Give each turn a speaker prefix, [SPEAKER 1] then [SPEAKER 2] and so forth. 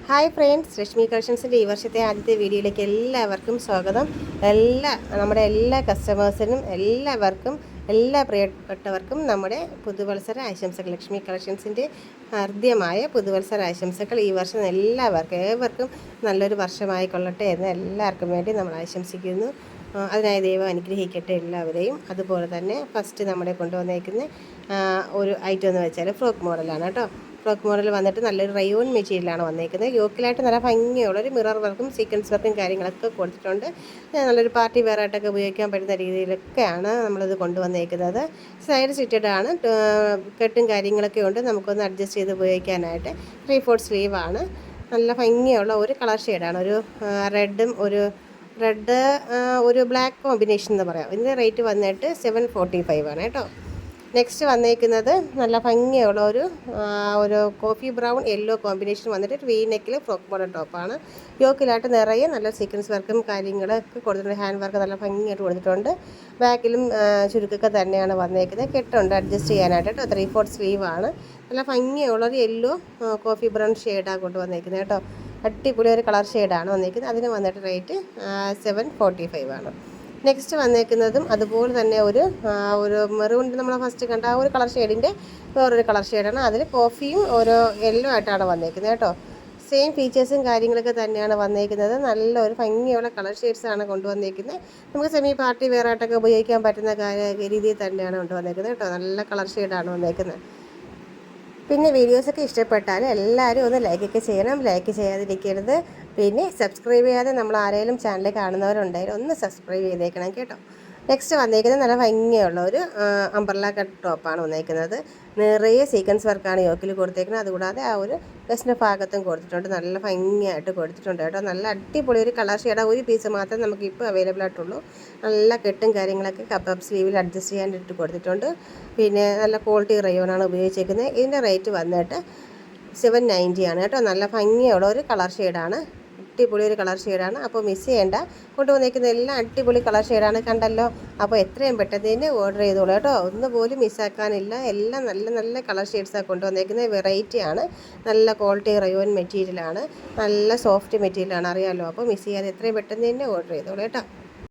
[SPEAKER 1] Hi friends, Rashmi കളക്ഷൻസിൻ്റെ ഈ വർഷത്തെ ആദ്യത്തെ വീഡിയോയിലേക്ക് എല്ലാവർക്കും സ്വാഗതം. നമ്മുടെ എല്ലാ കസ്റ്റമേഴ്സിനും എല്ലാ പ്രിയപ്പെട്ടവർക്കും നമ്മുടെ പുതുവത്സര ആശംസകൾ. ലക്ഷ്മി കളക്ഷൻസിൻ്റെ ഹൃദ്യമായ പുതുവത്സര ആശംസകൾ. ഈ വർഷം ഏവർക്കും നല്ലൊരു വർഷമായി കൊള്ളട്ടെ എന്ന് എല്ലാവർക്കും വേണ്ടി നമ്മൾ ആശംസിക്കുന്നു. അതിനായി ദൈവം അനുഗ്രഹിക്കട്ടെ എല്ലാവരെയും. അതുപോലെ തന്നെ ഫസ്റ്റ് നമ്മുടെ കൊണ്ടുവന്നേക്കുന്ന ഒരു ഐറ്റം എന്ന് വെച്ചാൽ ഫ്രോക്ക് മോഡലാണ് കേട്ടോ. ഫ്രോക്ക് മോഡൽ വന്നിട്ട് നല്ലൊരു റയോൺ മെറ്റീരിയലാണ് വന്നേക്കുന്നത്. യോക്കിലായിട്ട് നല്ല ഭംഗിയുള്ളൊരു മിറർ വർക്കും സീക്വൻസ് വർക്കും കാര്യങ്ങളൊക്കെ കൊടുത്തിട്ടുണ്ട്. നല്ലൊരു പാർട്ടി വെയറായിട്ടൊക്കെ ഉപയോഗിക്കാൻ പറ്റുന്ന രീതിയിലൊക്കെയാണ് നമ്മളിത് കൊണ്ടുവന്നേക്കുന്നത്. സൈഡ് സ്റ്റിറ്റഡ് ആണ്, കെട്ടും കാര്യങ്ങളൊക്കെ ഉണ്ട്. നമുക്കൊന്ന് അഡ്ജസ്റ്റ് ചെയ്ത് ഉപയോഗിക്കാനായിട്ട് 3/4 സ്ലീവാണ്. നല്ല ഭംഗിയുള്ള ഒരു കളർ ഷെയ്ഡാണ്. ഒരു റെഡ് ഒരു ബ്ലാക്ക് കോമ്പിനേഷൻ എന്ന് പറയാം. ഇതിൻ്റെ റേറ്റ് വന്നിട്ട് 745 ആണ് കേട്ടോ. നെക്സ്റ്റ് വന്നേക്കുന്നത് നല്ല ഭംഗിയുള്ള ഒരു കോഫി ബ്രൗൺ യെല്ലോ കോമ്പിനേഷൻ വന്നിട്ട് വി നെക്കിൽ ഫ്രോക്ക് മോഡൽ ടോപ്പാണ്. യോക്കിലായിട്ട് നിറയെ നല്ല സീക്വൻസ് വർക്കും കാര്യങ്ങളൊക്കെ കൊടുത്തിട്ടുണ്ട്. ഹാൻഡ് വർക്ക് നല്ല ഭംഗിയായിട്ട് കൊടുത്തിട്ടുണ്ട്. ബാക്കിലും ചുരുക്കൊക്കെ തന്നെയാണ് വന്നേക്കുന്നത്. കെട്ടുണ്ട് അഡ്ജസ്റ്റ് ചെയ്യാനായിട്ട് കേട്ടോ. 3/4 സ്ലീവാണ്. നല്ല ഭംഗിയുള്ളൊരു യെല്ലോ കോഫി ബ്രൗൺ ഷെയ്ഡാണ് കൊണ്ടുവന്നേക്കുന്നത് കേട്ടോ. അടിപൊളി ഒരു കളർ ഷെയ്ഡാണ് വന്നേക്കുന്നത്. അതിന് വന്നിട്ട് റേറ്റ് 745 ആണ്. നെക്സ്റ്റ് വന്നേക്കുന്നതും അതുപോലെ തന്നെ ഒരു മെറൂൺ നമ്മൾ ഫസ്റ്റ് കണ്ട ആ ഒരു കളർ ഷെയ്ഡിൻ്റെ വേറൊരു കളർ ഷെയ്ഡാണ്. അതിൽ കോഫിയും ഓരോ യെല്ലോ ആയിട്ടാണ് വന്നേക്കുന്നത് കേട്ടോ. സെയിം ഫീച്ചേഴ്സും കാര്യങ്ങളൊക്കെ തന്നെയാണ് വന്നേക്കുന്നത്. നല്ലൊരു ഭംഗിയുള്ള കളർ ഷെയ്ഡ്സാണ് കൊണ്ടുവന്നേക്കുന്നത്. നമുക്ക് സെമി പാർട്ടി വെയറായിട്ടൊക്കെ ഉപയോഗിക്കാൻ പറ്റുന്ന രീതിയിൽ തന്നെയാണ് കൊണ്ടുവന്നേക്കുന്നത് കേട്ടോ. നല്ല കളർ ഷെയ്ഡാണ് വന്നേക്കുന്നത്. പിന്നെ വീഡിയോസൊക്കെ ഇഷ്ടപ്പെട്ടാൽ എല്ലാവരും ഒന്ന് ലൈക്കൊക്കെ ചെയ്യണം. ലൈക്ക് ചെയ്യാതിരിക്കരുത്. പിന്നെ സബ്സ്ക്രൈബ് ചെയ്യാതെ നമ്മൾ ആരെങ്കിലും ചാനൽ കാണുന്നവരുണ്ടെങ്കിൽ ഒന്ന് സബ്സ്ക്രൈബ് ചെയ്തേക്കണം കേട്ടോ. നെക്സ്റ്റ് വന്നേക്കുന്നത് നല്ല ഭംഗിയുള്ള ഒരു അംബ്രല്ല കട്ട് ടോപ്പാണ് വന്നേക്കുന്നത്. നിറയെ സീക്വൻസ് വർക്കാണ് യോക്കിൽ കൊടുത്തേക്കുന്നത്. അതുകൂടാതെ ആ ഒരു വെസ്റ്റിൻ്റെ ഭാഗത്തും കൊടുത്തിട്ടുണ്ട്. നല്ല ഭംഗിയായിട്ട് കൊടുത്തിട്ടുണ്ട് കേട്ടോ. നല്ല അടിപൊളി ഒരു കളർ ഷെയ്ഡാണ്. ഒരു പീസ് മാത്രമേ നമുക്ക് ഇപ്പോൾ അവൈലബിൾ ആയിട്ടുള്ളൂ. നല്ല കെട്ടും കാര്യങ്ങളൊക്കെ കപ്പ് സ്ലീവിൽ അഡ്ജസ്റ്റ് ചെയ്യാനായിട്ട് കൊടുത്തിട്ടുണ്ട്. പിന്നെ നല്ല ക്വാളിറ്റി റയോണാണ് ഉപയോഗിച്ചേക്കുന്നത്. ഇതിൻ്റെ റേറ്റ് വന്നിട്ട് 790 ആണ് കേട്ടോ. നല്ല ഭംഗിയുള്ള ഒരു കളർ ഷെയ്ഡാണ്. അടിപൊളി ഒരു കളർ ഷെയ്ഡാണ്. അപ്പോൾ മിസ് ചെയ്യേണ്ട. കൊണ്ടുവന്നേക്കുന്ന എല്ലാം അടിപൊളി കളർ ഷെയ്ഡാണ്, കണ്ടല്ലോ. അപ്പോൾ എത്രയും പെട്ടെന്ന് തന്നെ ഓർഡർ ചെയ്തോളൂ കേട്ടോ. ഒന്നുപോലും മിസ്സാക്കാനില്ല. എല്ലാം നല്ല നല്ല കളർ ഷെയ്ഡ്സാണ് കൊണ്ടുവന്നേക്കുന്നത്. വെറൈറ്റിയാണ്. നല്ല ക്വാളിറ്റി റയോൺ മെറ്റീരിയലാണ്. നല്ല സോഫ്റ്റ് മെറ്റീരിയലാണ്, അറിയാമല്ലോ. അപ്പോൾ മിസ് ചെയ്യാതെ എത്രയും പെട്ടെന്ന് തന്നെ ഓർഡർ ചെയ്തോളൂ കേട്ടോ.